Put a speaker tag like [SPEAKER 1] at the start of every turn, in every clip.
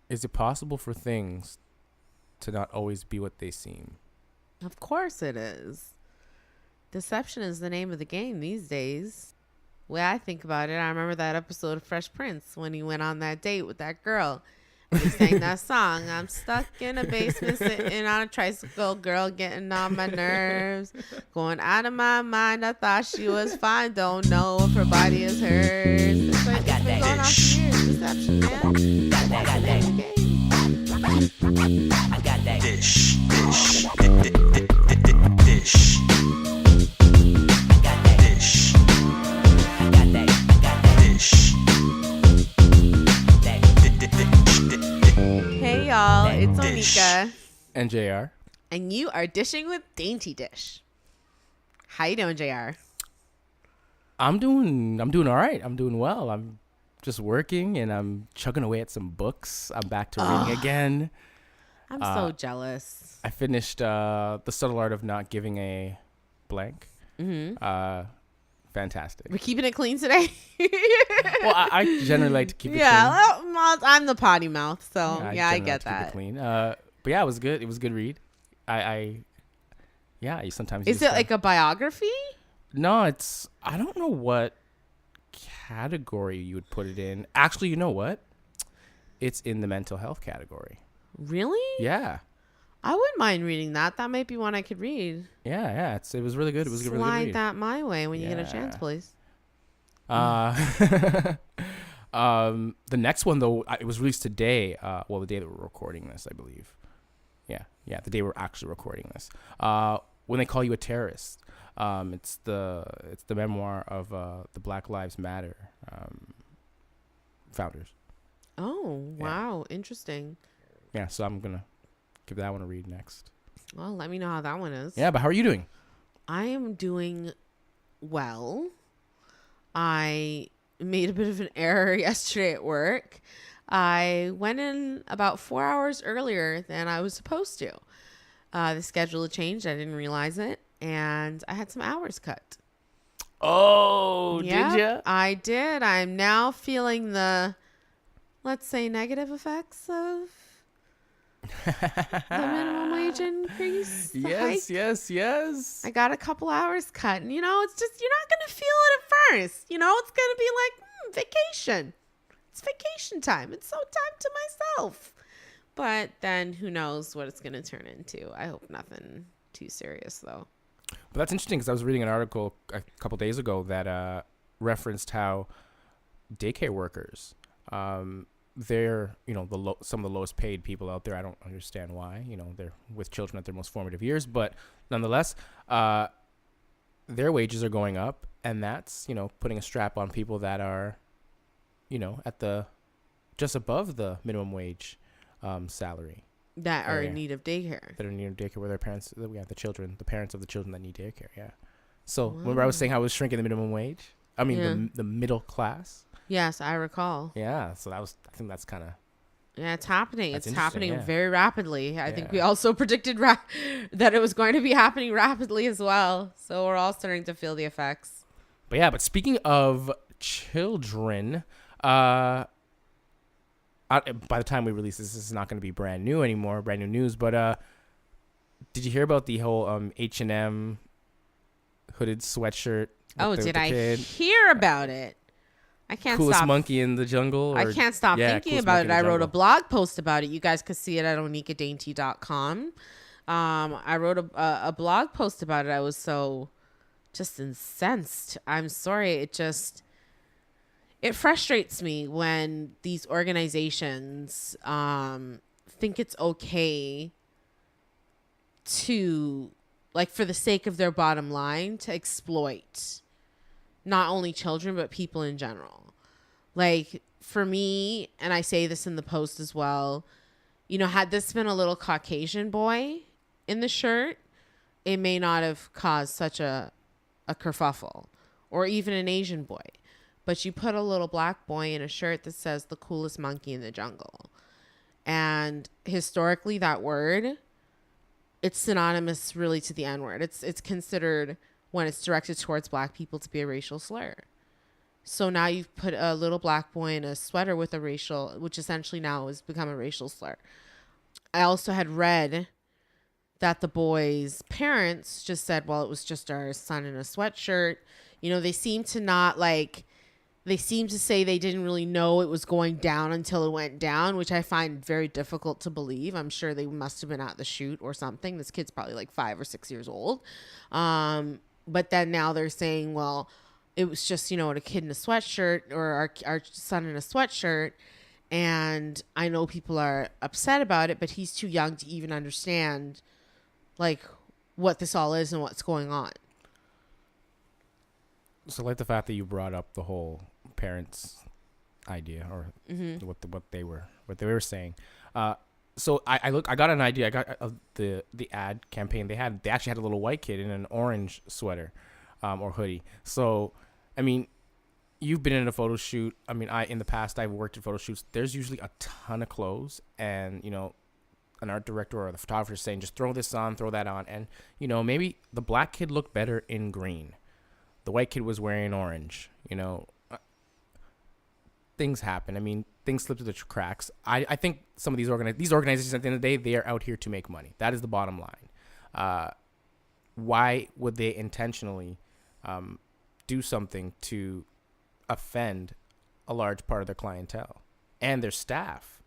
[SPEAKER 1] Is it possible for things to not always be what they seem?
[SPEAKER 2] Of course it is. Deception is the name of the game these days. The way I think about it, I remember that episode of Fresh Prince when he went on that date with that girl. And he sang that song. I'm stuck in a basement sitting on a tricycle, girl getting on my nerves. Going out of my mind, I thought she was fine. Don't know if her body is hers. It's like, it's been going on for years. Deception, man.
[SPEAKER 3] Got that. I got that. Dish. Dish. I got that. Dish. I got that. Dish.
[SPEAKER 2] Hey y'all, it's Onika
[SPEAKER 1] And J.R.
[SPEAKER 2] and you are dishing with DaintyDysh. How you doing, JR?
[SPEAKER 1] I'm doing all right. I'm doing well. I'm just working and I'm chugging away at some books. I'm back to reading again.
[SPEAKER 2] I'm so jealous.
[SPEAKER 1] I finished The Subtle Art of Not Giving a Blank. Fantastic.
[SPEAKER 2] We're keeping it clean today.
[SPEAKER 1] Well, I generally like to keep it
[SPEAKER 2] Yeah,
[SPEAKER 1] clean.
[SPEAKER 2] well, I'm the potty mouth, so I
[SPEAKER 1] generally
[SPEAKER 2] get
[SPEAKER 1] like to keep
[SPEAKER 2] that.
[SPEAKER 1] it clean. But yeah, it was good. It was a good read. You sometimes.
[SPEAKER 2] Is it like a biography?
[SPEAKER 1] No, I don't know what category you would put it in. Actually, you know what? It's in the mental health category.
[SPEAKER 2] Really?
[SPEAKER 1] Yeah.
[SPEAKER 2] I wouldn't mind reading that. That might be one I could read.
[SPEAKER 1] Yeah. It was really good. It was a really good
[SPEAKER 2] Slide
[SPEAKER 1] read.
[SPEAKER 2] that my way when you get a chance,
[SPEAKER 1] Yeah.
[SPEAKER 2] please.
[SPEAKER 1] The next one though, it was released today. Well, the day that we're recording this, I believe. Yeah, the day we're actually recording this. When They Call You a Terrorist. It's the memoir of the Black Lives Matter founders.
[SPEAKER 2] Oh, wow. Interesting.
[SPEAKER 1] Yeah, so I'm gonna give that one a read next.
[SPEAKER 2] Well, let me know how that one is.
[SPEAKER 1] Yeah, but how are you doing?
[SPEAKER 2] I am doing well. I made a bit of an error yesterday at work. I went in about 4 hours earlier than I was supposed to. The schedule had changed. I didn't realize it. And I had some hours cut.
[SPEAKER 1] Oh,
[SPEAKER 2] Yep,
[SPEAKER 1] did you?
[SPEAKER 2] I did. I'm now feeling the, let's say, negative effects of the minimum wage increase. the hike.
[SPEAKER 1] Yes.
[SPEAKER 2] I got a couple hours cut. And, it's just, you're not going to feel it at first. It's going to be like, vacation. It's vacation time. It's so time to myself. But then who knows what it's going to turn into. I hope nothing too serious, though.
[SPEAKER 1] But that's interesting because I was reading an article a couple days ago that referenced how daycare workers, they're, some of the lowest paid people out there. I don't understand why. They're with children at their most formative years. But nonetheless, their wages are going up. And that's, putting a strap on people that are, at the just above the minimum wage salary.
[SPEAKER 2] That are in need of daycare.
[SPEAKER 1] That are in need of daycare where their parents, the parents of the children that need daycare. Yeah. So remember I was saying how I was shrinking the minimum wage? I mean, the middle class.
[SPEAKER 2] Yes, I recall.
[SPEAKER 1] Yeah. So I think that's kind of.
[SPEAKER 2] Yeah, it's happening.
[SPEAKER 1] That's
[SPEAKER 2] It's
[SPEAKER 1] interesting,
[SPEAKER 2] happening
[SPEAKER 1] yeah.
[SPEAKER 2] very rapidly. I think we also predicted that it was going to be happening rapidly as well. So we're all starting to feel the effects.
[SPEAKER 1] But speaking of children, by the time we release this is not going to be brand new news. But did you hear about the whole H&M hooded sweatshirt?
[SPEAKER 2] Did I hear about it? I can't
[SPEAKER 1] Coolest
[SPEAKER 2] stop.
[SPEAKER 1] monkey in the jungle.
[SPEAKER 2] I can't stop thinking
[SPEAKER 1] Coolest
[SPEAKER 2] about
[SPEAKER 1] Monkey
[SPEAKER 2] it.
[SPEAKER 1] in the
[SPEAKER 2] I wrote a
[SPEAKER 1] Jungle.
[SPEAKER 2] blog post about it. You guys could see it at onikadainty.com. I wrote a blog post about it. I was so just incensed. I'm sorry. It frustrates me when these organizations think it's okay to, like, for the sake of their bottom line, to exploit not only children but people in general. Like, for me, and I say this in the post as well, had this been a little Caucasian boy in the shirt, it may not have caused such a kerfuffle, or even an Asian boy. But you put a little black boy in a shirt that says the coolest monkey in the jungle. And historically, that word, it's synonymous really to the N-word. It's considered, when it's directed towards black people, to be a racial slur. So now you've put a little black boy in a sweater with a racial, which essentially now has become a racial slur. I also had read that the boy's parents just said, well, it was just our son in a sweatshirt. You know, they seem to not like, they seem to say they didn't really know it was going down until it went down, which I find very difficult to believe. I'm sure they must have been at the shoot or something. This kid's probably like 5 or 6 years old. But then now they're saying, well, it was just, you know, a kid in a sweatshirt, or our son in a sweatshirt. And I know people are upset about it, but he's too young to even understand like what this all is and what's going on.
[SPEAKER 1] So I like the fact that you brought up the whole parents idea, or what they were saying. So I got an idea. I got the ad campaign they had. They actually had a little white kid in an orange sweater, or hoodie. So, I mean, you've been in a photo shoot. I mean, in the past I've worked at photo shoots. There's usually a ton of clothes, and you know, an art director or the photographer is saying, just throw this on, throw that on, and you know, maybe the black kid looked better in green. The white kid was wearing orange. You know, things happen. I mean, things slip through the cracks. I think some of these organizations at the end of the day, they are out here to make money. That is the bottom line. Why would they intentionally do something to offend a large part of their clientele and their staff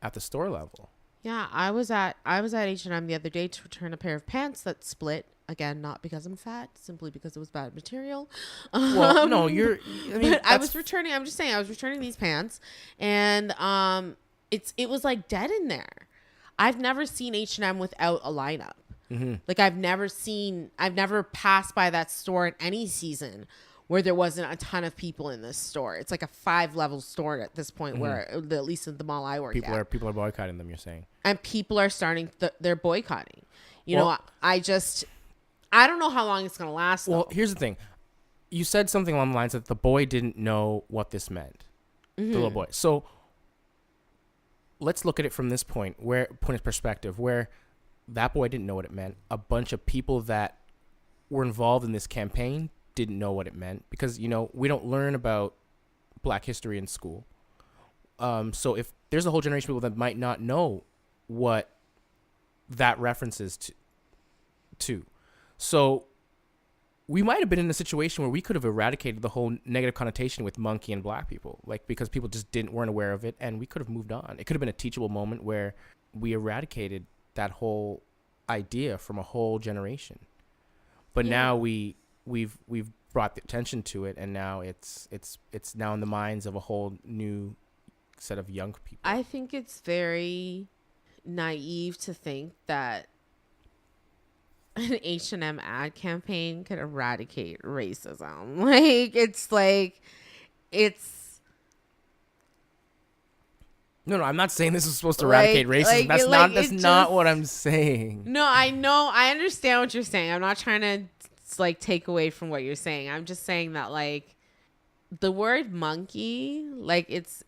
[SPEAKER 1] at the store level?
[SPEAKER 2] Yeah, I was at H&M the other day to return a pair of pants that split. Again, not because I'm fat, simply because it was bad material.
[SPEAKER 1] Well, no, I mean,
[SPEAKER 2] but I was returning these pants, and it was like dead in there. I've never seen H&M without a lineup. Mm-hmm. Like I've never passed by that store in any season where there wasn't a ton of people in this store. It's like a 5-level store at this point, where at least at the mall I work at. People
[SPEAKER 1] are boycotting them, you're saying.
[SPEAKER 2] And people are starting, they're boycotting. You know, I don't know how long it's going to last.
[SPEAKER 1] Well, here's the thing. You said something along the lines that the boy didn't know what this meant. The little boy. So let's look at it from this point of perspective, where that boy didn't know what it meant. A bunch of people that were involved in this campaign didn't know what it meant, because, you know, we don't learn about Black history in school. So if there's a whole generation of people that might not know what that references to. So we might have been in a situation where we could have eradicated the whole negative connotation with monkey and black people, like, because people just weren't aware of it, and we could have moved on. It could have been a teachable moment where we eradicated that whole idea from a whole generation. But now we've brought the attention to it, and now it's now in the minds of a whole new set of young people.
[SPEAKER 2] I think it's very naive to think that an H&M ad campaign could eradicate racism.
[SPEAKER 1] No, I'm not saying this is supposed to eradicate racism. That's not what I'm saying.
[SPEAKER 2] No, I know. I understand what you're saying. I'm not trying to like take away from what you're saying. I'm just saying that like the word monkey, like it's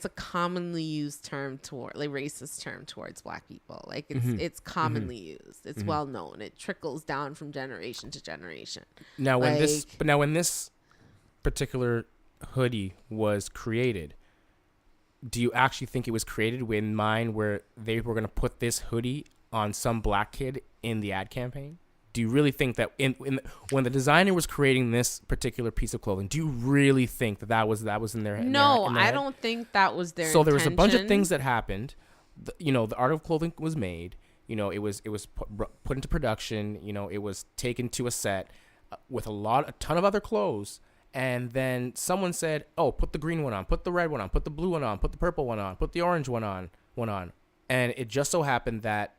[SPEAKER 2] a commonly used term toward, like, racist term towards black people. Like it's commonly used. It's well known. It trickles down from generation to generation.
[SPEAKER 1] Now when this particular hoodie was created, do you actually think it was created in mind where they were going to put this hoodie on some black kid in the ad campaign? Do you really think that when the designer was creating this particular piece of clothing, do you really think that was in their head?
[SPEAKER 2] No, I don't think that was their intention.
[SPEAKER 1] There was a bunch of things that happened. The art of clothing was made. You know, it was put into production. You know, it was taken to a set with a ton of other clothes. And then someone said, "Oh, put the green one on, put the red one on, put the blue one on, put the purple one on, put the orange one on." And it just so happened that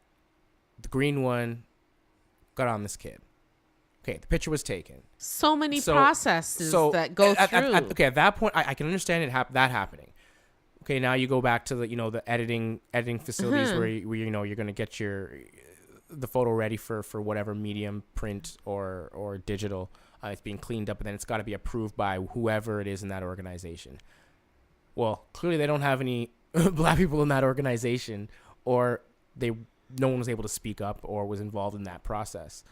[SPEAKER 1] the green one got on this kid. Okay, the picture was taken.
[SPEAKER 2] So many processes that go through.
[SPEAKER 1] At that point, I can understand that happening. Okay, now you go back to the editing facilities where you're going to get the photo ready for whatever medium, print or digital. It's being cleaned up, and then it's got to be approved by whoever it is in that organization. Well, clearly they don't have any black people in that organization, or no one was able to speak up or was involved in that process.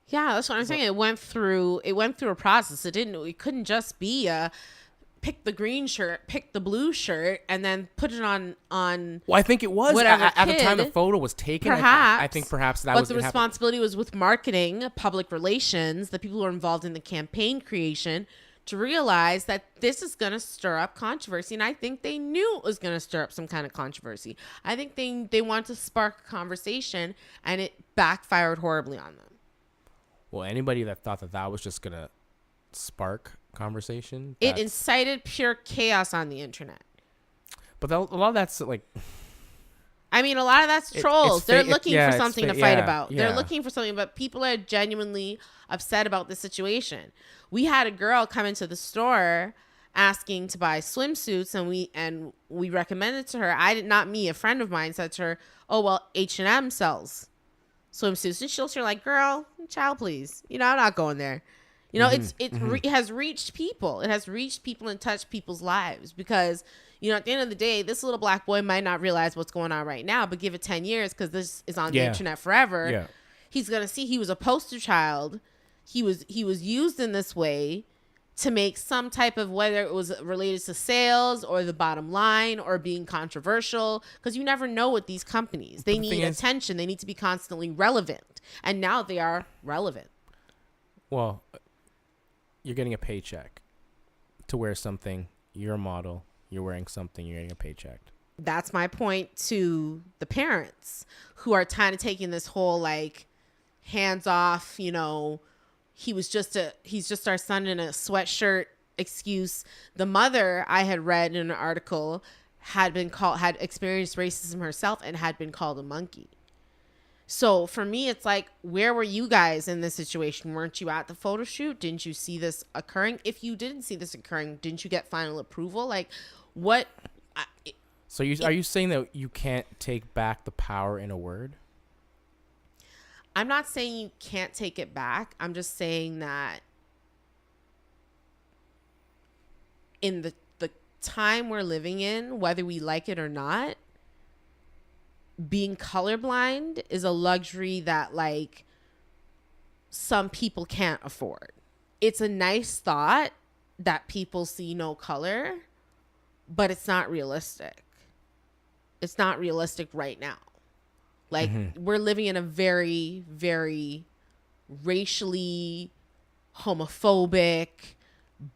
[SPEAKER 2] Yeah, that's what I'm saying. It went through a process. It couldn't just be a pick the green shirt, pick the blue shirt, and then put it on.
[SPEAKER 1] Well, I think it was
[SPEAKER 2] whatever
[SPEAKER 1] at the time the
[SPEAKER 2] kid,
[SPEAKER 1] photo was taken.
[SPEAKER 2] Perhaps.
[SPEAKER 1] I think perhaps that
[SPEAKER 2] but
[SPEAKER 1] was
[SPEAKER 2] the responsibility was with marketing, public relations, the people who are involved in the campaign creation, to realize that this is going to stir up controversy. And I think they knew it was going to stir up some kind of controversy. I think they wanted to spark a conversation, and it backfired horribly on them.
[SPEAKER 1] Well, anybody that thought that was just going to spark conversation.
[SPEAKER 2] It incited pure chaos on the internet.
[SPEAKER 1] But a lot of that's like...
[SPEAKER 2] I mean, a lot of that's trolls. They're looking for something to fight about.
[SPEAKER 1] Yeah.
[SPEAKER 2] They're looking for something, but people are genuinely upset about the situation. We had a girl come into the store asking to buy swimsuits, and we recommended to her. Not me, a friend of mine said to her, "Oh well, H&M sells swimsuits," and she'll like, "Girl, child, please, I'm not going there." It has reached people. It has reached people and touched people's lives because. At the end of the day, this little black boy might not realize what's going on right now, but give it 10 years because this is on the internet forever.
[SPEAKER 1] Yeah.
[SPEAKER 2] He's going to see he was a poster child. He was used in this way to make some type of, whether it was related to sales or the bottom line or being controversial, because you never know with these companies. They need attention. They need to be constantly relevant. And now they are relevant.
[SPEAKER 1] Well, you're getting a paycheck to wear something. You're a model. You're wearing something, you're getting a paycheck.
[SPEAKER 2] That's my point to the parents who are kind of taking this whole like hands off, he's just our son in a sweatshirt excuse. The mother, I had read in an article, had experienced racism herself and had been called a monkey. So for me, it's like, where were you guys in this situation? Weren't you at the photo shoot? Didn't you see this occurring? If you didn't see this occurring, didn't you get final approval? Like, what?
[SPEAKER 1] So are you saying that you can't take back the power in a word?
[SPEAKER 2] I'm not saying you can't take it back. I'm just saying that in the time we're living in, whether we like it or not, being colorblind is a luxury that like some people can't afford. It's a nice thought that people see no color, but it's not realistic. It's not realistic right now. Like we're living in a very, very racially homophobic,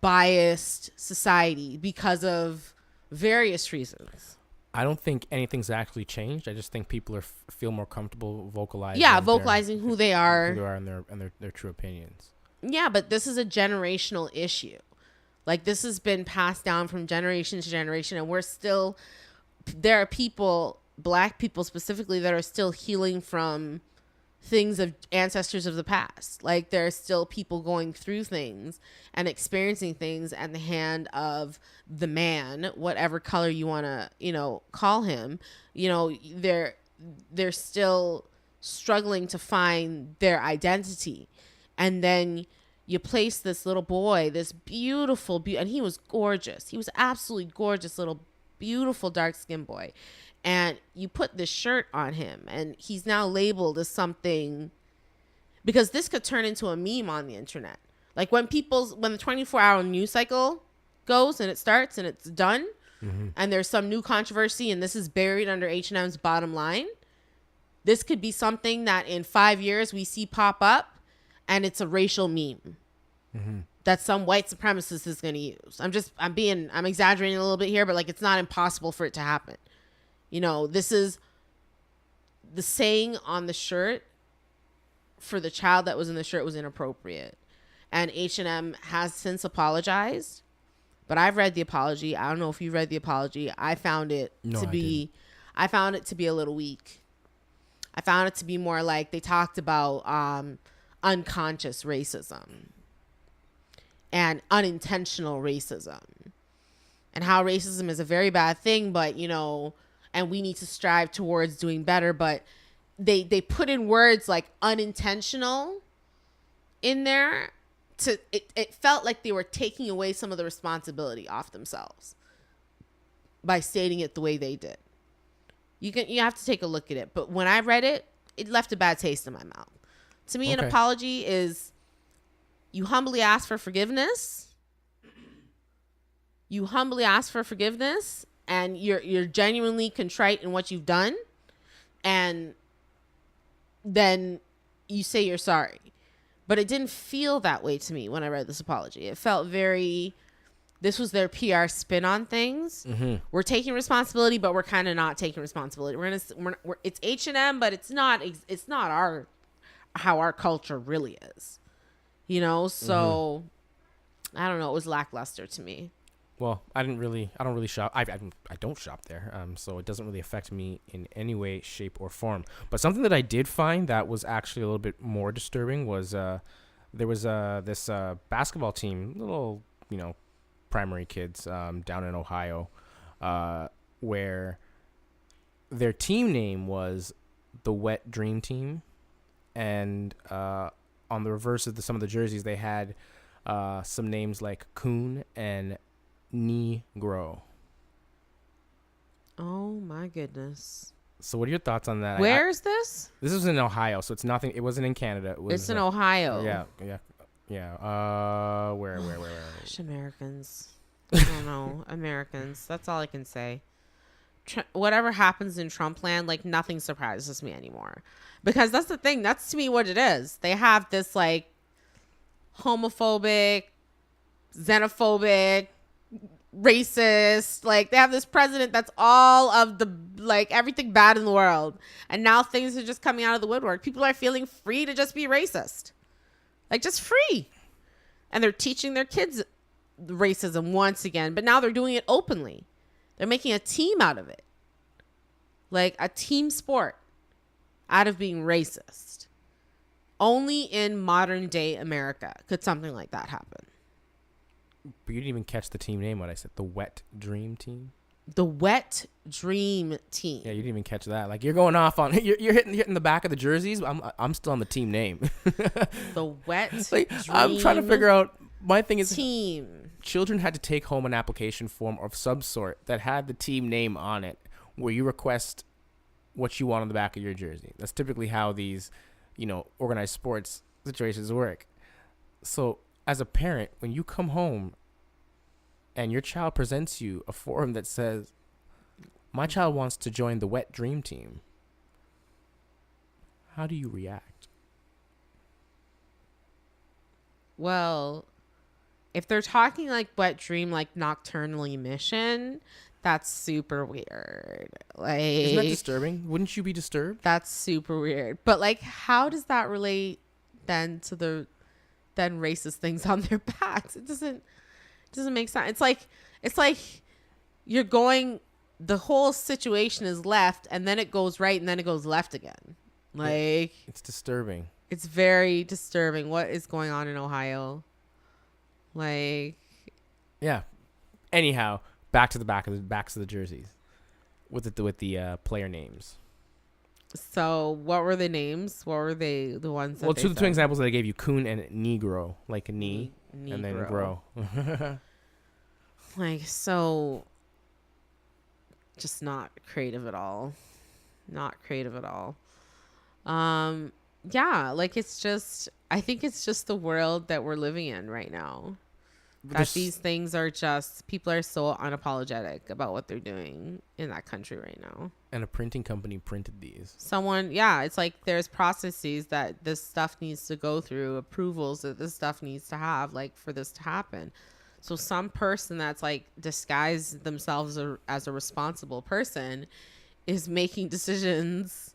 [SPEAKER 2] biased society because of various reasons.
[SPEAKER 1] I don't think anything's actually changed. I just think people feel more comfortable vocalizing.
[SPEAKER 2] Yeah, vocalizing who they are.
[SPEAKER 1] Who they are and their true opinions.
[SPEAKER 2] Yeah, but this is a generational issue. Like this has been passed down from generation to generation, and there are people, black people specifically, that are still healing from things of ancestors of the past. Like there are still people going through things and experiencing things at the hand of the man, whatever color you want to, call him. They're still struggling to find their identity. And then you place this little boy, this beautiful, and he was gorgeous. He was absolutely gorgeous, little, beautiful, dark-skinned boy. And you put this shirt on him, and he's now labeled as something, because this could turn into a meme on the internet. Like when the 24-hour news cycle goes and it starts and it's done, and there's some new controversy and this is buried under H&M's bottom line, this could be something that in 5 years we see pop up, and it's a racial meme that some white supremacist is going to use. I'm exaggerating a little bit here, but like it's not impossible for it to happen. This is the saying on the shirt for the child that was in the shirt was inappropriate. And H&M has since apologized, but I've read the apology. I don't know if you read the apology. I found it to be a little weak. I found it to be more like they talked about unconscious racism and unintentional racism and how racism is a very bad thing, but and we need to strive towards doing better. But they put in words like unintentional in there. It felt like they were taking away some of the responsibility off themselves by stating it the way they did. You have to take a look at it. But when I read it, it left a bad taste in my mouth, To me, an
[SPEAKER 1] Okay.
[SPEAKER 2] apology is you humbly ask for forgiveness. You humbly ask for forgiveness, and you're genuinely contrite in what you've done, and then you say you're sorry. But it didn't feel that way to me when I read this apology. It felt very, this was their PR spin on things.
[SPEAKER 1] Mm-hmm.
[SPEAKER 2] We're taking responsibility, but we're kind of not taking responsibility. It's H&M, but it's not our how our culture really is. You know, so I don't know. It was lackluster to me.
[SPEAKER 1] Well, I don't really shop. I don't shop there. So it doesn't really affect me in any way, shape, or form. But something that I did find that was actually a little bit more disturbing was there was this basketball team, little, primary kids down in Ohio, where their team name was the Wet Dream Team, and on the reverse of some of the jerseys they had some names like Coon and Negro.
[SPEAKER 2] Oh my goodness.
[SPEAKER 1] So what are your thoughts on that?
[SPEAKER 2] Where is this?
[SPEAKER 1] This was in Ohio, so it's nothing. It wasn't in Canada.
[SPEAKER 2] It's in Ohio.
[SPEAKER 1] Yeah. Where?
[SPEAKER 2] Gosh, Americans. I don't know. Americans. That's all I can say. Whatever happens in Trump land, like nothing surprises me anymore. Because that's the thing. That's to me what it is. They have this like homophobic, xenophobic, racist, like they have this president that's all of the like everything bad in the world, and now things are just coming out of the woodwork. People are feeling free to just be racist, like just free, and they're teaching their kids racism once again, but now they're doing it openly. They're making a team out of it, like a team sport out of being racist. Only in modern day America could something like that happen.
[SPEAKER 1] But you didn't even catch the team name when I said the Wet Dream Team.
[SPEAKER 2] The Wet Dream Team.
[SPEAKER 1] Yeah, you didn't even catch that. Like you're going off on you're hitting the back of the jerseys. I'm still on the team name.
[SPEAKER 2] The Wet
[SPEAKER 1] like,
[SPEAKER 2] Dream
[SPEAKER 1] I'm trying to figure out. My thing is,
[SPEAKER 2] Team.
[SPEAKER 1] children had to take home an application form of some sort that had the team name on it, where you request what you want on the back of your jersey. That's typically how these, organized sports situations work. So as a parent, when you come home and your child presents you a form that says, my child wants to join the Wet Dream Team, how do you react?
[SPEAKER 2] Well, if they're talking like Wet Dream, like nocturnal emission, that's super weird. Like,
[SPEAKER 1] Isn't that disturbing? Wouldn't you be disturbed?
[SPEAKER 2] that's super weird. But like, how does that relate then to the then racist things on their backs? It doesn't make sense. It's like you're going, the whole situation is left and then it goes right and then it goes left again. Like,
[SPEAKER 1] It's disturbing.
[SPEAKER 2] it's very disturbing. What is going on in Ohio? Like,
[SPEAKER 1] Yeah. Anyhow, back to the backs of the jerseys with the player names.
[SPEAKER 2] so what were the names? What were the ones that
[SPEAKER 1] Well,
[SPEAKER 2] they
[SPEAKER 1] two
[SPEAKER 2] said?
[SPEAKER 1] examples that I gave you: Coon and Negro, like a knee, and then
[SPEAKER 2] Negro.
[SPEAKER 1] grow.
[SPEAKER 2] Like, so just not creative at all. Yeah, like I think it's just the world that we're living in right now. That these things are just, people are so unapologetic about what they're doing in that country right now.
[SPEAKER 1] And a printing company printed these.
[SPEAKER 2] It's like there's processes that this stuff needs to go through, approvals that this stuff needs to have, like, for this to happen. So some person that's like disguised themselves as a responsible person is making decisions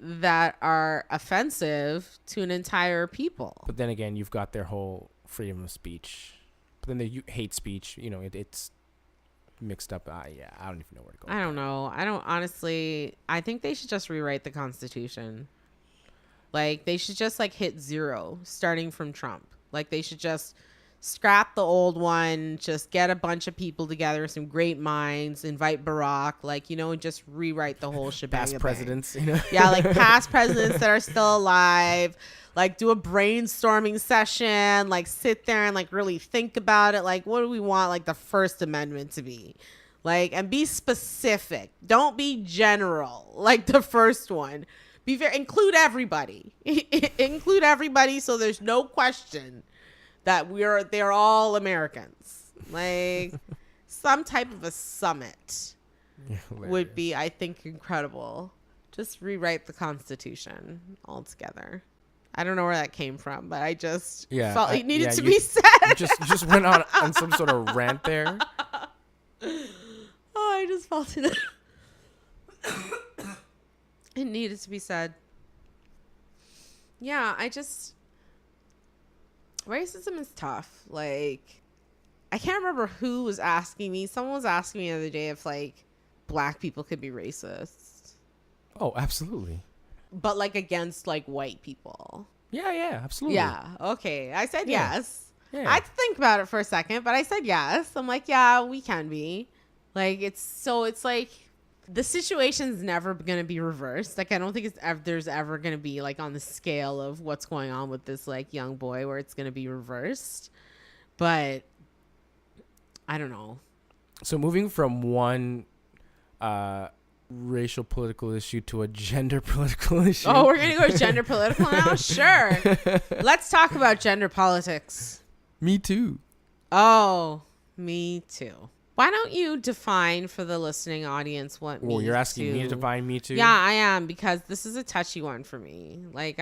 [SPEAKER 2] that are offensive to an entire people.
[SPEAKER 1] But then again, you've got their whole freedom of speech. But then the hate speech, it's mixed up. I don't even know where to go.
[SPEAKER 2] I don't know. I think they should just rewrite the Constitution. Like, they should just like hit 0 starting from Trump. Like, they should just scrap the old one, just get a bunch of people together, some great minds, invite Barack, and just rewrite the whole shebang.
[SPEAKER 1] Past presidents,
[SPEAKER 2] Yeah, like past presidents that are still alive, like do a brainstorming session, like sit there and like really think about it. Like, what do we want like the First Amendment to be? Like, and be specific. Don't be general like the first one. include everybody. Include everybody so there's no question that they're all Americans. Like some type of a summit would be, I think, incredible. Just rewrite the Constitution altogether. I don't know where that came from, but I just felt it needed to be said.
[SPEAKER 1] You just went on some sort of rant there.
[SPEAKER 2] I just felt it. It needed to be said. Yeah, racism is tough. Like, I can't remember who was asking me. Someone was asking me the other day if, like, black people could be racist.
[SPEAKER 1] Oh, absolutely.
[SPEAKER 2] But, like, against, like, white people.
[SPEAKER 1] Yeah, absolutely.
[SPEAKER 2] Yeah, okay. I said yes.
[SPEAKER 1] Yeah.
[SPEAKER 2] I had to think about it for a second, but I said yes. I'm like, yeah, we can be. Like, it's like the situation's never going to be reversed. Like, I don't think there's ever going to be, like, on the scale of what's going on with this, like, young boy where it's going to be reversed. But I don't know.
[SPEAKER 1] So moving from one racial political issue to a gender political issue.
[SPEAKER 2] Oh, we're going to go to gender political now? Sure. Let's talk about gender politics.
[SPEAKER 1] Me too.
[SPEAKER 2] Oh, me too. Why don't you define for the listening audience what
[SPEAKER 1] Well,
[SPEAKER 2] Me
[SPEAKER 1] you're asking
[SPEAKER 2] Too?
[SPEAKER 1] me to define Me Too?
[SPEAKER 2] Yeah, I am, because this is a touchy one for me. Like,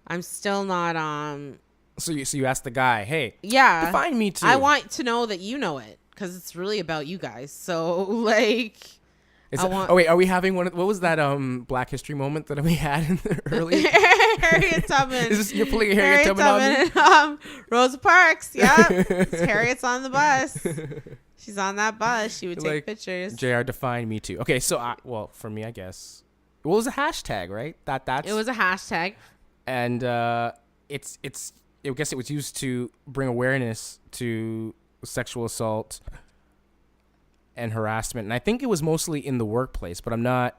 [SPEAKER 2] I'm still not,
[SPEAKER 1] So you asked the guy, hey,
[SPEAKER 2] yeah,
[SPEAKER 1] define Me Too.
[SPEAKER 2] I want to know that you know it, because it's really about you guys. So, like,
[SPEAKER 1] are we having what was that Black History moment that we had in the earlier?
[SPEAKER 2] Harriet Tubman.
[SPEAKER 1] You're pulling a Harriet Tubman on me?
[SPEAKER 2] and, Rosa Parks. Yeah, Harriet's on the bus. She's on that bus. She would take
[SPEAKER 1] Like,
[SPEAKER 2] pictures.
[SPEAKER 1] JR, define Me Too. Okay, so for me, I guess, it was a hashtag, right? That's
[SPEAKER 2] It was a hashtag,
[SPEAKER 1] and it's I guess it was used to bring awareness to sexual assault and harassment, and I think it was mostly in the workplace, but I don't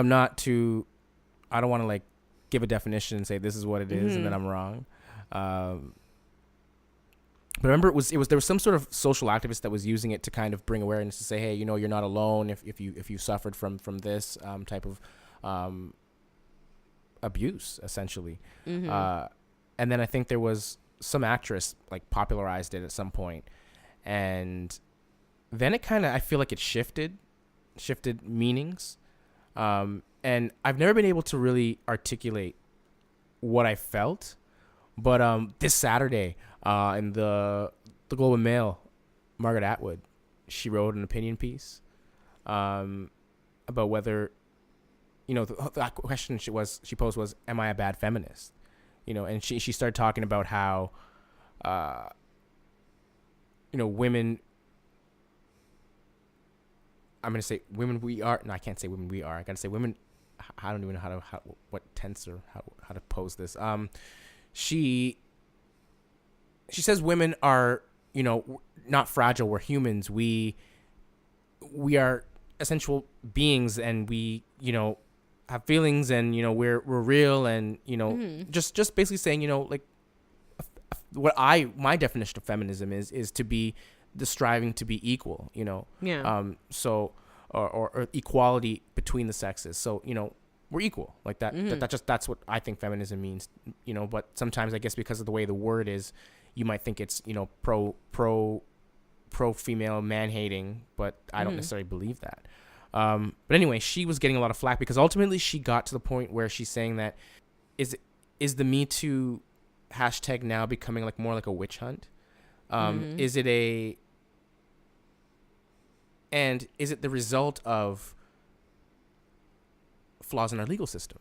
[SPEAKER 1] want to like give a definition and say this is what it is, and then I'm wrong. But remember, there was some sort of social activist that was using it to kind of bring awareness to say, hey, you're not alone if you suffered from this type of abuse, essentially. And then I think there was some actress like popularized it at some point, and then it kind of, I feel like it shifted meanings. And I've never been able to really articulate what I felt, but this Saturday, in the Globe and Mail, Margaret Atwood, she wrote an opinion piece about whether, the question she posed was, am I a bad feminist? And she started talking about how, women. I'm going to say women we are. No, I can't say women we are. I got to say women. I don't even know what tense or how to pose this. She says women are, not fragile. We're humans. We are essential beings, and we, have feelings, and, we're real, and, just basically saying, like my definition of feminism is to be the striving to be equal,
[SPEAKER 2] Yeah.
[SPEAKER 1] So, or equality between the sexes. So, we're equal like that. That's what I think feminism means, but sometimes I guess because of the way the word is, you might think it's, pro female man hating, but I don't necessarily believe that. But anyway, she was getting a lot of flack because ultimately she got to the point where she's saying that is the Me Too hashtag now becoming like more like a witch hunt? Is it the result of flaws in our legal system?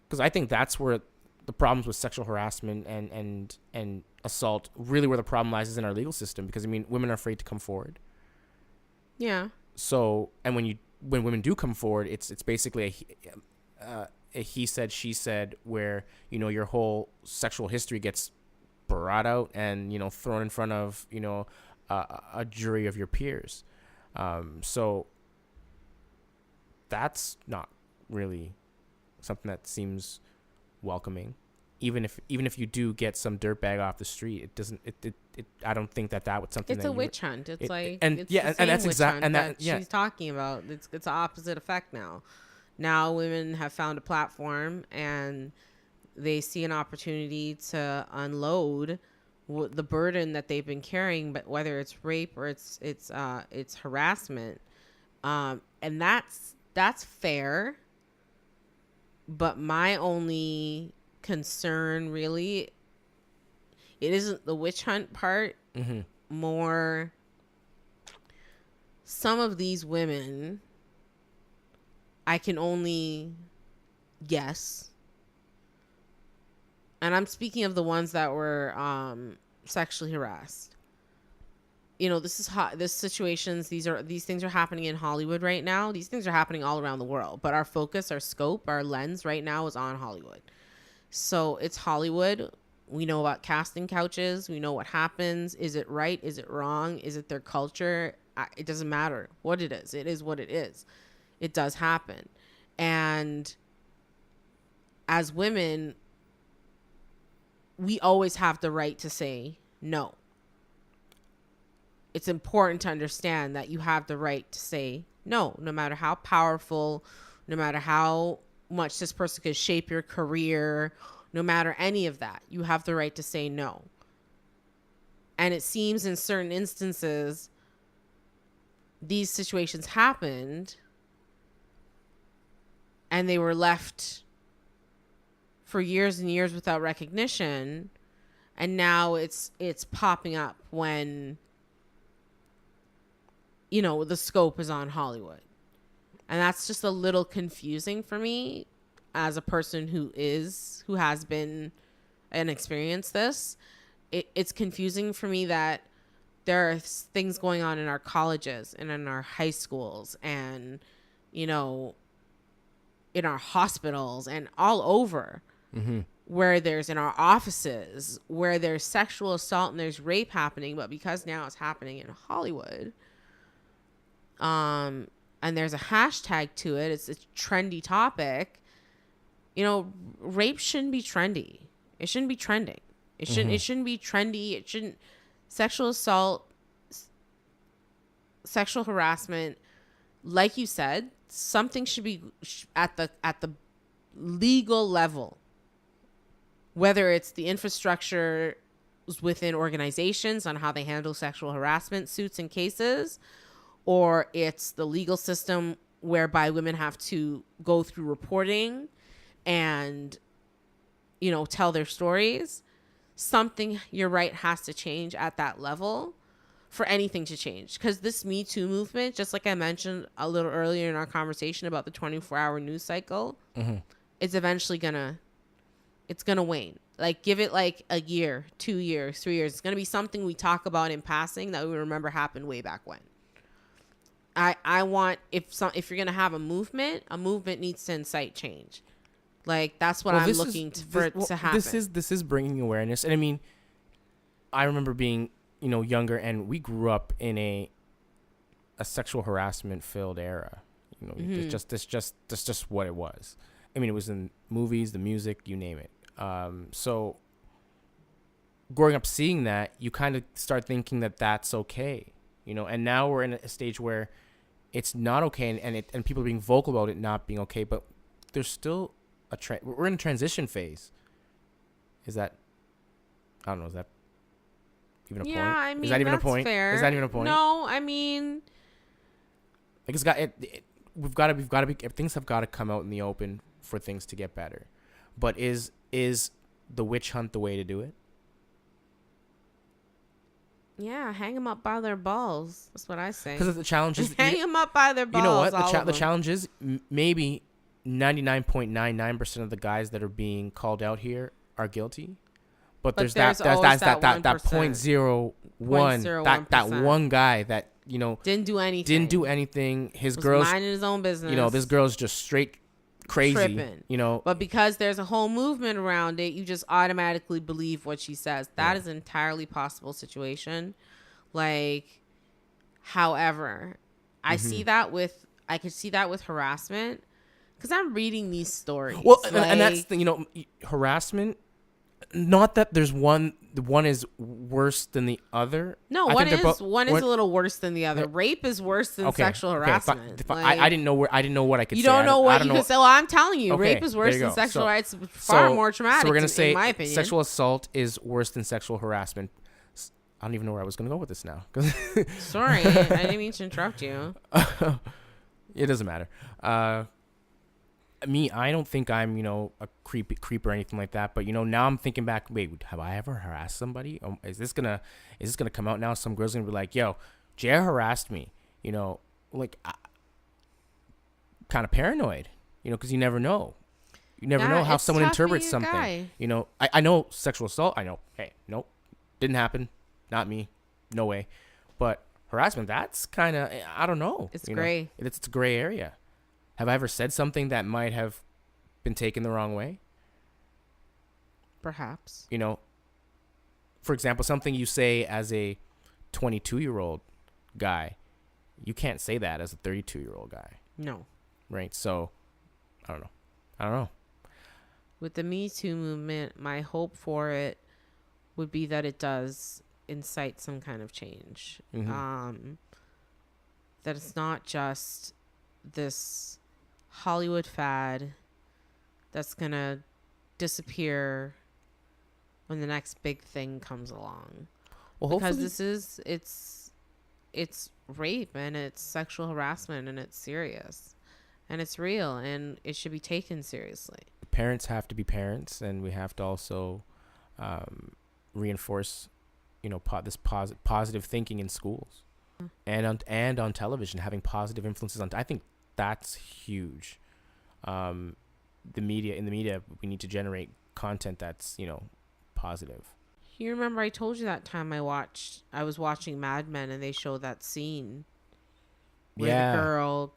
[SPEAKER 1] Because I think that's where the problems with sexual harassment and assault, really where the problem lies, is in our legal system. Because women are afraid to come forward.
[SPEAKER 2] Yeah.
[SPEAKER 1] So, and when women do come forward, it's basically a he said, she said, where your whole sexual history gets brought out and thrown in front of a jury of your peers. So that's not really something that seems welcoming. Even if you do get some dirtbag off the street, it doesn't. I don't think that was something.
[SPEAKER 2] It's a witch hunt. It's
[SPEAKER 1] and that's exactly. And that
[SPEAKER 2] she's talking about. It's opposite effect now. Now women have found a platform and they see an opportunity to unload the burden that they've been carrying, but whether it's rape or it's harassment, and that's fair. But my only concern, really, it isn't the witch hunt part.
[SPEAKER 1] Mm-hmm.
[SPEAKER 2] More, some of these women, I can only guess, and I'm speaking of the ones that were sexually harassed. You know, this is hot. This situations. These things are happening in Hollywood right now. These things are happening all around the world. But our focus, our scope, our lens right now is on Hollywood. So it's Hollywood. We know about casting couches. We know what happens. Is it right? Is it wrong? Is it their culture? It doesn't matter what it is. It is what it is. It does happen. And as women, we always have the right to say no. It's important to understand that you have the right to say no matter how powerful, no matter how much this person could shape your career, no matter any of that, you have the right to say no. And it seems in certain instances, these situations happened and they were left for years and years without recognition. And now it's popping up when, you know, the scope is on Hollywood. And that's just a little confusing for me as a person who has been and experienced this. It's confusing for me that there are things going on in our colleges and in our high schools and, you know, in our hospitals and all over,
[SPEAKER 1] Mm-hmm.
[SPEAKER 2] where there's in our offices, where there's sexual assault and there's rape happening. But because now it's happening in Hollywood, and there's a hashtag to it, it's a trendy topic. You know, rape shouldn't be trendy. It shouldn't be trending. It shouldn't be trendy. It shouldn't. Sexual assault, sexual harassment, like you said, something should be at the legal level. Whether it's the infrastructure within organizations on how they handle sexual harassment suits and cases, or it's the legal system whereby women have to go through reporting and, you know, tell their stories. Something, you're right, has to change at that level for anything to change. Because this Me Too movement, just like I mentioned a little earlier in our conversation about the 24-hour news cycle, it's eventually gonna wane. Like, give it like a year, 2 years, 3 years. It's gonna be something we talk about in passing that we remember happened way back when. I want, if you're gonna have a movement needs to incite change. Like, that's what I'm looking for it to happen.
[SPEAKER 1] This is bringing awareness, and I mean, I remember being, you know, younger, and we grew up in a sexual harassment filled era. You know, that's just what it was. I mean, it was in movies, the music, you name it. So growing up seeing that, you kind of start thinking that that's okay, you know. And now we're in a stage where it's not okay, and people are being vocal about it not being okay. But there's still we're in a transition phase. Is that, I don't know, is that even a point?
[SPEAKER 2] Yeah, I mean,
[SPEAKER 1] is that even
[SPEAKER 2] that's
[SPEAKER 1] a point?
[SPEAKER 2] fair.
[SPEAKER 1] Is that even a point?
[SPEAKER 2] No, I mean,
[SPEAKER 1] like, we've got to be, things have got to come out in the open for things to get better. But is the witch hunt the way to do it?
[SPEAKER 2] yeah, hang them up by their balls. That's what I say.
[SPEAKER 1] Because the challenge is,
[SPEAKER 2] hang them up by their balls.
[SPEAKER 1] You know what? The challenge is maybe 99.99% of the guys that are being called out here are guilty, but there's that 0.01 that one guy that, you know,
[SPEAKER 2] didn't do anything.
[SPEAKER 1] His girl's
[SPEAKER 2] minding his own business.
[SPEAKER 1] You know, this girl's just straight crazy. Tripping. You know,
[SPEAKER 2] but because there's a whole movement around it, you just automatically believe what she says. That is an entirely possible situation. Like, however, I could see that with harassment. Because I'm reading these stories.
[SPEAKER 1] Well, and that's the, you know, harassment, Not that there's one is worse than the other.
[SPEAKER 2] No,
[SPEAKER 1] I
[SPEAKER 2] one
[SPEAKER 1] think
[SPEAKER 2] is one is a little worse than the other. Rape is worse than sexual harassment.
[SPEAKER 1] I didn't know what I could say.
[SPEAKER 2] You don't know what you
[SPEAKER 1] know
[SPEAKER 2] could say. Well, I'm telling you,
[SPEAKER 1] Okay,
[SPEAKER 2] rape is worse
[SPEAKER 1] there you
[SPEAKER 2] than
[SPEAKER 1] go.
[SPEAKER 2] sexual
[SPEAKER 1] So-
[SPEAKER 2] harassment. It's far more traumatic.
[SPEAKER 1] So we're gonna say
[SPEAKER 2] in my opinion.
[SPEAKER 1] sexual assault is worse than sexual harassment. I don't even know where I was gonna go with this now. 'Cause
[SPEAKER 2] Sorry, I didn't mean to interrupt you.
[SPEAKER 1] it doesn't matter. Me, I don't think I'm, a creep or anything like that. But now I'm thinking back. Wait, have I ever harassed somebody? Is this gonna come out now? Some girl's gonna be like, "Yo, J.R. harassed me." Like, kind of paranoid. Because you never know. You never know how
[SPEAKER 2] it's
[SPEAKER 1] someone
[SPEAKER 2] tough
[SPEAKER 1] interprets
[SPEAKER 2] being a
[SPEAKER 1] something.
[SPEAKER 2] guy.
[SPEAKER 1] I know sexual assault. I know. Hey, nope, didn't happen. Not me. No way. But harassment, that's kind of, I don't know.
[SPEAKER 2] It's gray.
[SPEAKER 1] It's a gray area. Have I ever said something that might have been taken the wrong way?
[SPEAKER 2] Perhaps.
[SPEAKER 1] For example, something you say as a 22-year-old guy, you can't say that as a 32-year-old guy.
[SPEAKER 2] No.
[SPEAKER 1] Right? So, I don't know.
[SPEAKER 2] With the Me Too movement, my hope for it would be that it does incite some kind of change.
[SPEAKER 1] Mhm.
[SPEAKER 2] That it's not just this Hollywood fad that's going to disappear when the next big thing comes along.
[SPEAKER 1] Well,
[SPEAKER 2] Because
[SPEAKER 1] hopefully,
[SPEAKER 2] it's rape and it's sexual harassment and it's serious and it's real and it should be taken seriously.
[SPEAKER 1] parents have to be parents, and we have to also reinforce, this positive thinking in schools, and on television, having positive influences on. I think that's huge. In the media, we need to generate content that's positive.
[SPEAKER 2] You remember I told you that time I was watching Mad Men and they showed that scene where the girl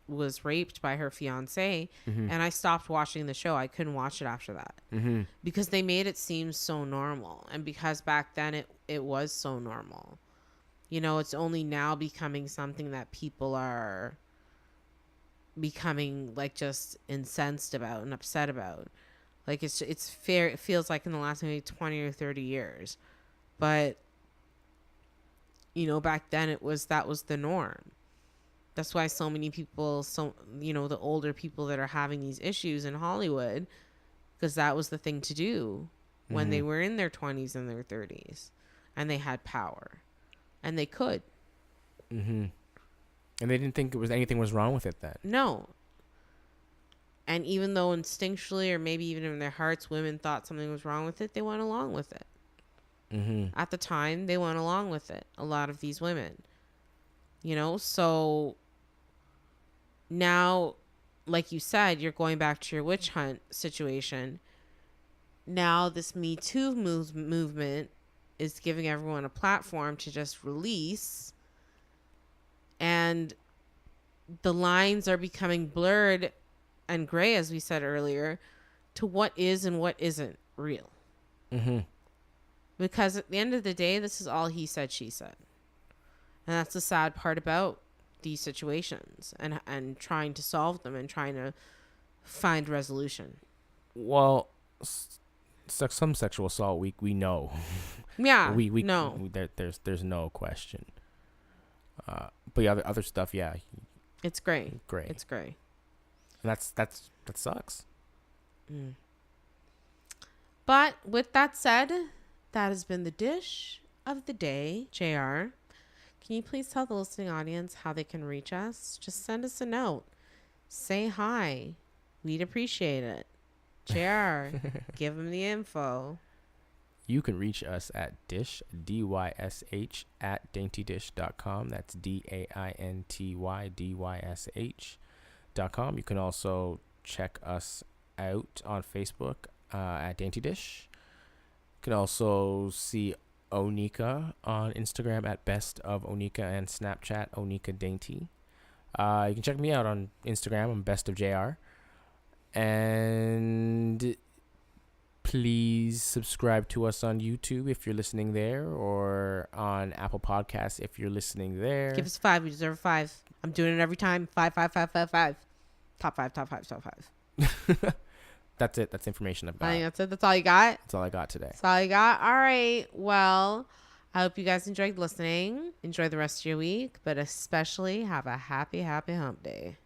[SPEAKER 2] was raped by her fiance,
[SPEAKER 1] Mhm.
[SPEAKER 2] and I stopped watching the show. I couldn't watch it after that
[SPEAKER 1] Mhm.
[SPEAKER 2] because they made it seem so normal, and because back then it was so normal. It's only now becoming something that people are becoming like just incensed about and upset about. Like it's fair. It feels like in the last maybe 20 or 30 years, but back then that was the norm. That's why so many people, the older people that are having these issues in Hollywood, because that was the thing to do when they were in their 20s and their 30s, and they had power, and they could.
[SPEAKER 1] Mhm. And they didn't think anything was wrong with it then.
[SPEAKER 2] No. And even though instinctually or maybe even in their hearts women thought something was wrong with it, they went along with it.
[SPEAKER 1] Mhm.
[SPEAKER 2] At the time, they went along with it. A lot of these women. So now, like you said, you're going back to your witch hunt situation. Now this Me Too movement is giving everyone a platform to just release. And the lines are becoming blurred and gray, as we said earlier, to what is and what isn't real.
[SPEAKER 1] Mhm.
[SPEAKER 2] Because at the end of the day, this is all he said, she said. And that's the sad part about these situations and trying to solve them and trying to find resolution.
[SPEAKER 1] Well, some sexual assault we know.
[SPEAKER 2] Yeah,
[SPEAKER 1] we
[SPEAKER 2] no.
[SPEAKER 1] There's no question. But yeah, other stuff, yeah,
[SPEAKER 2] It's gray.
[SPEAKER 1] gray.
[SPEAKER 2] It's gray.
[SPEAKER 1] And that sucks.
[SPEAKER 2] But with that said, that has been the dish of the day. JR, can you please tell the listening audience how they can reach us? Just send us a note. Say hi. We'd appreciate it. JR, give them the info.
[SPEAKER 1] You can reach us at dysh, DYSH, at DaintyDysh.com. That's DaintyDysh.com. You can also check us out on Facebook at DaintyDysh. You can also see Onika on Instagram at Best of Onika and Snapchat Onika Dainty. You can check me out on Instagram. I'm Best of JR. And please subscribe to us on YouTube if you're listening there, or on Apple Podcasts if you're listening there.
[SPEAKER 2] Give us 5. We deserve a 5. I'm doing it every time. 5, 5, 5, 5, 5. Top 5, top 5, top 5.
[SPEAKER 1] That's it. That's the information I've got.
[SPEAKER 2] I think that's it. That's all you got?
[SPEAKER 1] That's all I got today.
[SPEAKER 2] That's all you got? All right. Well, I hope you guys enjoyed listening. Enjoy the rest of your week, but especially have a happy, happy hump day.